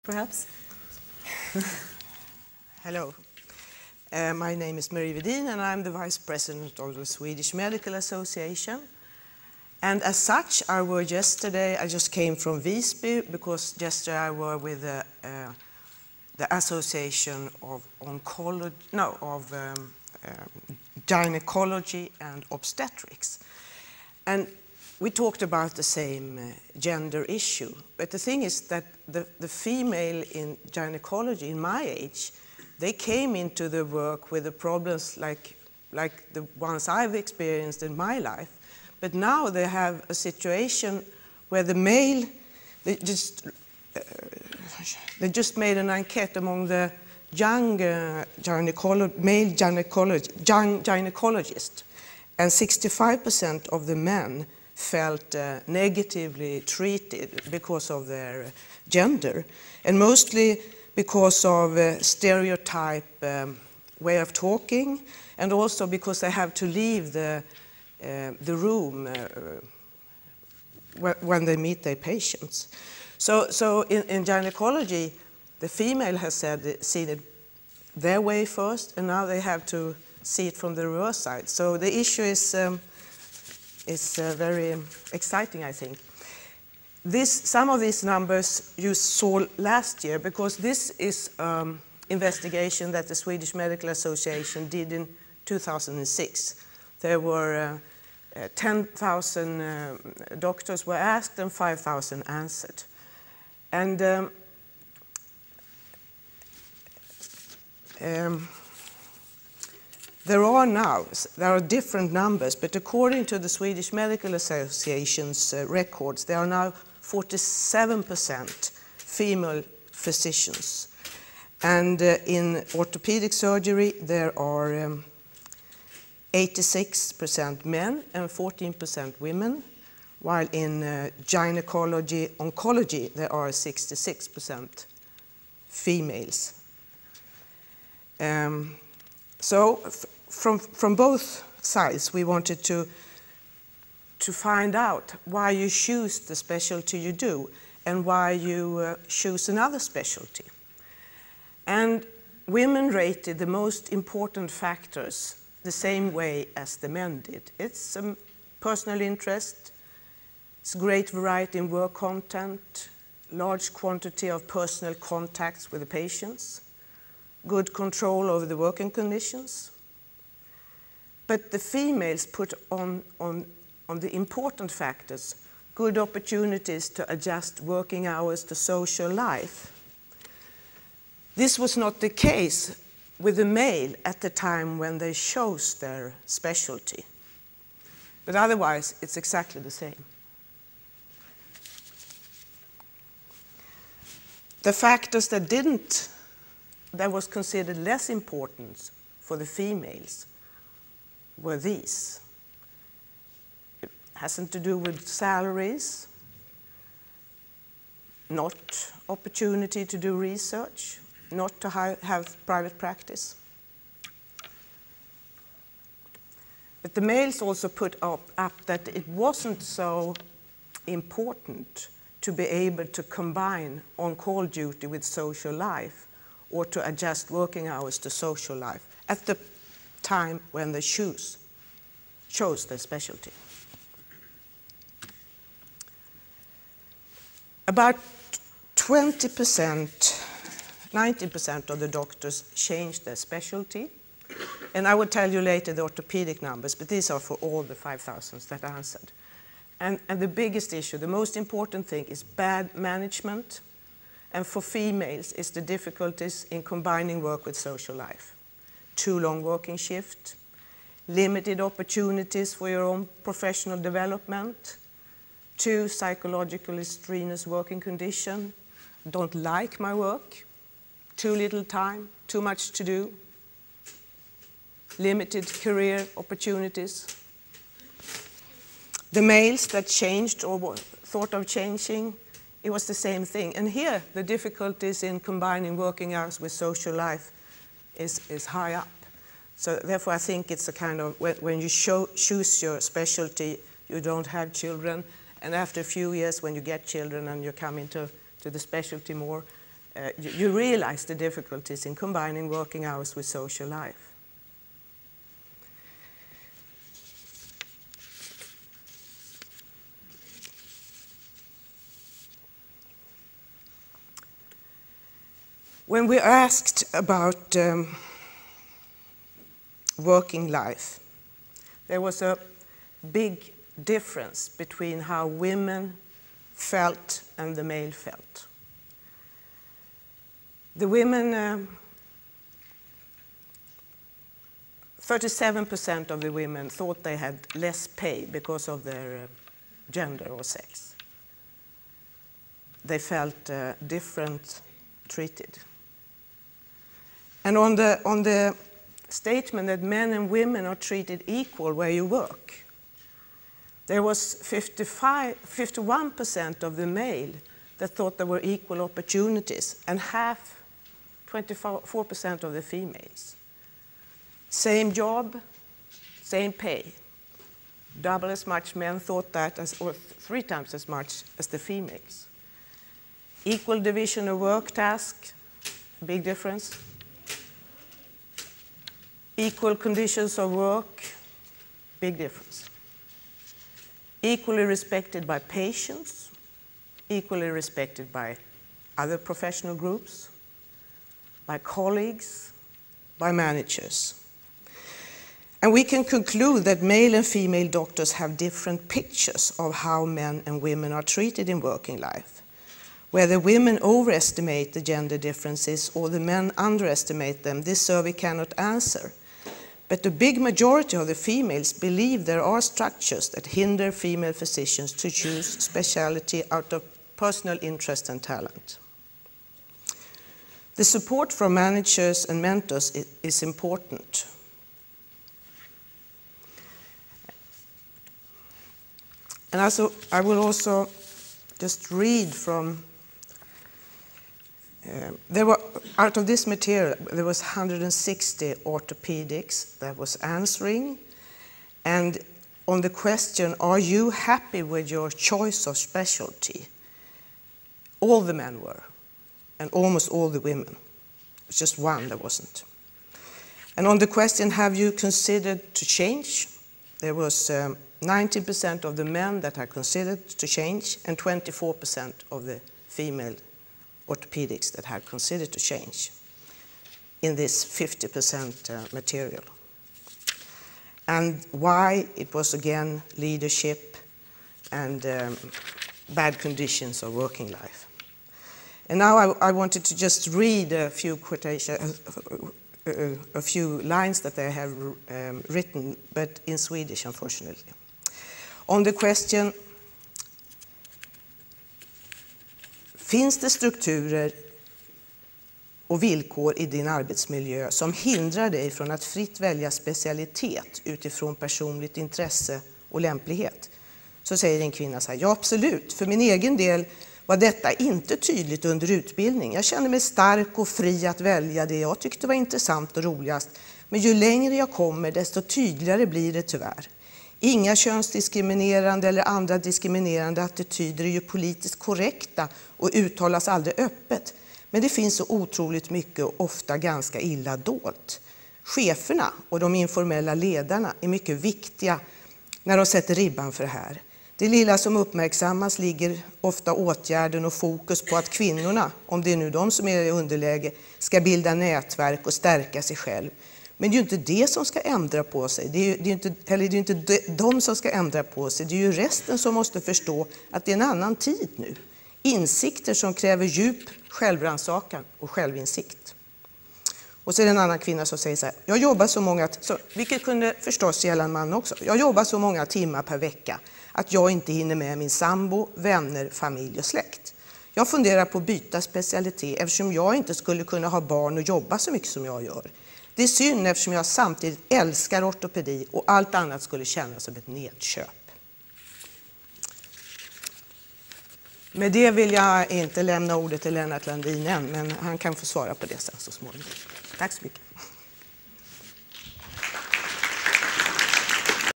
Perhaps? Hello. My name is Marie Wedin and I'm the Vice President of the Swedish Medical Association. And as such, I was yesterday, I just came from Visby because yesterday I was with the Association of Gynecology and Obstetrics. And we talked about the same gender issue, but the thing is that the female in gynecology in my age, they came into the work with the problems like the ones I've experienced in my life, but now they have a situation where the male, they just made an enquete among the young male gynecologists, and 65% of the men felt negatively treated because of their gender, and mostly because of stereotype way of talking, and also because they have to leave the room when they meet their patients. So in gynecology, the female has seen it their way first, and now they have to see it from the reverse side. So the issue is very exciting, I think. Some of these numbers you saw last year, because this is investigation that the Swedish Medical Association did in 2006. There were 10,000 doctors were asked and 5,000 answered. And there are different numbers, but according to the Swedish Medical Association's records, there are now 47% female physicians. And in orthopedic surgery, there are 86% men and 14% women, while in gynecology, oncology, there are 66% females. So from both sides, we wanted to find out why you choose the specialty you do and why you choose another specialty. And women rated the most important factors the same way as the men did. It's personal interest, it's great variety in work content, large quantity of personal contacts with the patients, good control over the working conditions. But the females put on the important factors, good opportunities to adjust working hours to social life. This was not the case with the male at the time when they chose their specialty. But otherwise, it's exactly the same. The factors that was considered less important for the females were these. It hasn't to do with salaries, not opportunity to do research, not to have private practice. But the males also put up that it wasn't so important to be able to combine on-call duty with social life or to adjust working hours to social life at the time when they chose their specialty. About 90% of the doctors changed their specialty. And I will tell you later the orthopedic numbers, but these are for all the 5,000 that answered. And the biggest issue, the most important thing, is bad management. And for females, it's the difficulties in combining work with social life. Too long working shift, limited opportunities for your own professional development, too psychologically strenuous working condition, don't like my work, too little time, too much to do, limited career opportunities. The males that changed or thought of changing, it was the same thing. And here, the difficulties in combining working hours with social life is high up. So therefore, I think it's a kind of, when you choose your specialty, you don't have children, and after a few years, when you get children and you come into the specialty more, you realize the difficulties in combining working hours with social life. When we asked about working life, there was a big difference between how women felt and the male felt. The women, 37% of the women thought they had less pay because of their gender or sex. They felt different treated. And on the statement that men and women are treated equal where you work, there was 51% of the male that thought there were equal opportunities, and 24% of the females. Same job, same pay. Double as much men thought that, or 3 times as much as the females. Equal division of work task, big difference. Equal conditions of work, big difference. Equally respected by patients, equally respected by other professional groups, by colleagues, by managers. And we can conclude that male and female doctors have different pictures of how men and women are treated in working life. Whether women overestimate the gender differences or the men underestimate them, this survey cannot answer. But the big majority of the females believe there are structures that hinder female physicians to choose specialty out of personal interest and talent. The support from managers and mentors is important. And also, I will also just read from out of this material, there was 160 orthopedics that was answering. And on the question, are you happy with your choice of specialty? All the men were, and almost all the women. It was just one that wasn't. And on the question, have you considered to change? There was 90% of the men that had considered to change, and 24% of the female orthopedics that had considered to change in this 50% material. And why? It was again leadership and bad conditions of working life. And now I wanted to just read a few quotations, a few lines that they have written, but in Swedish, unfortunately. On the question, finns det strukturer och villkor i din arbetsmiljö som hindrar dig från att fritt välja specialitet utifrån personligt intresse och lämplighet? Så säger en kvinna så här, ja absolut, för min egen del var detta inte tydligt under utbildning. Jag kände mig stark och fri att välja det jag tyckte var intressant och roligast. Men ju längre jag kommer, desto tydligare blir det tyvärr. Inga könsdiskriminerande eller andra diskriminerande attityder är ju politiskt korrekta och uttalas aldrig öppet. Men det finns så otroligt mycket och ofta ganska illa dolt. Cheferna och de informella ledarna är mycket viktiga när de sätter ribban för det här. Det lilla som uppmärksammas ligger ofta åtgärden och fokus på att kvinnorna, om det är nu de som är i underläge, ska bilda nätverk och stärka sig själv. Men det är ju inte det som ska ändra på sig. Det är ju inte de som ska ändra på sig. Det är ju resten som måste förstå att det är en annan tid nu. Insikter som kräver djup självrannsakan och självinsikt. Och så är det en annan kvinna som säger så här, jag jobbar så många, vilket kunde förstås gälla en man också. Jag jobbar så många timmar per vecka att jag inte hinner med min sambo, vänner, familj och släkt. Jag funderar på att byta specialitet eftersom jag inte skulle kunna ha barn och jobba så mycket som jag gör. Det är synd eftersom jag samtidigt älskar ortopedi och allt annat skulle kännas som ett nedköp. Med det vill jag inte lämna ordet till Lennart Landin än, men han kan få svara på det sen så småningom. Tack så mycket.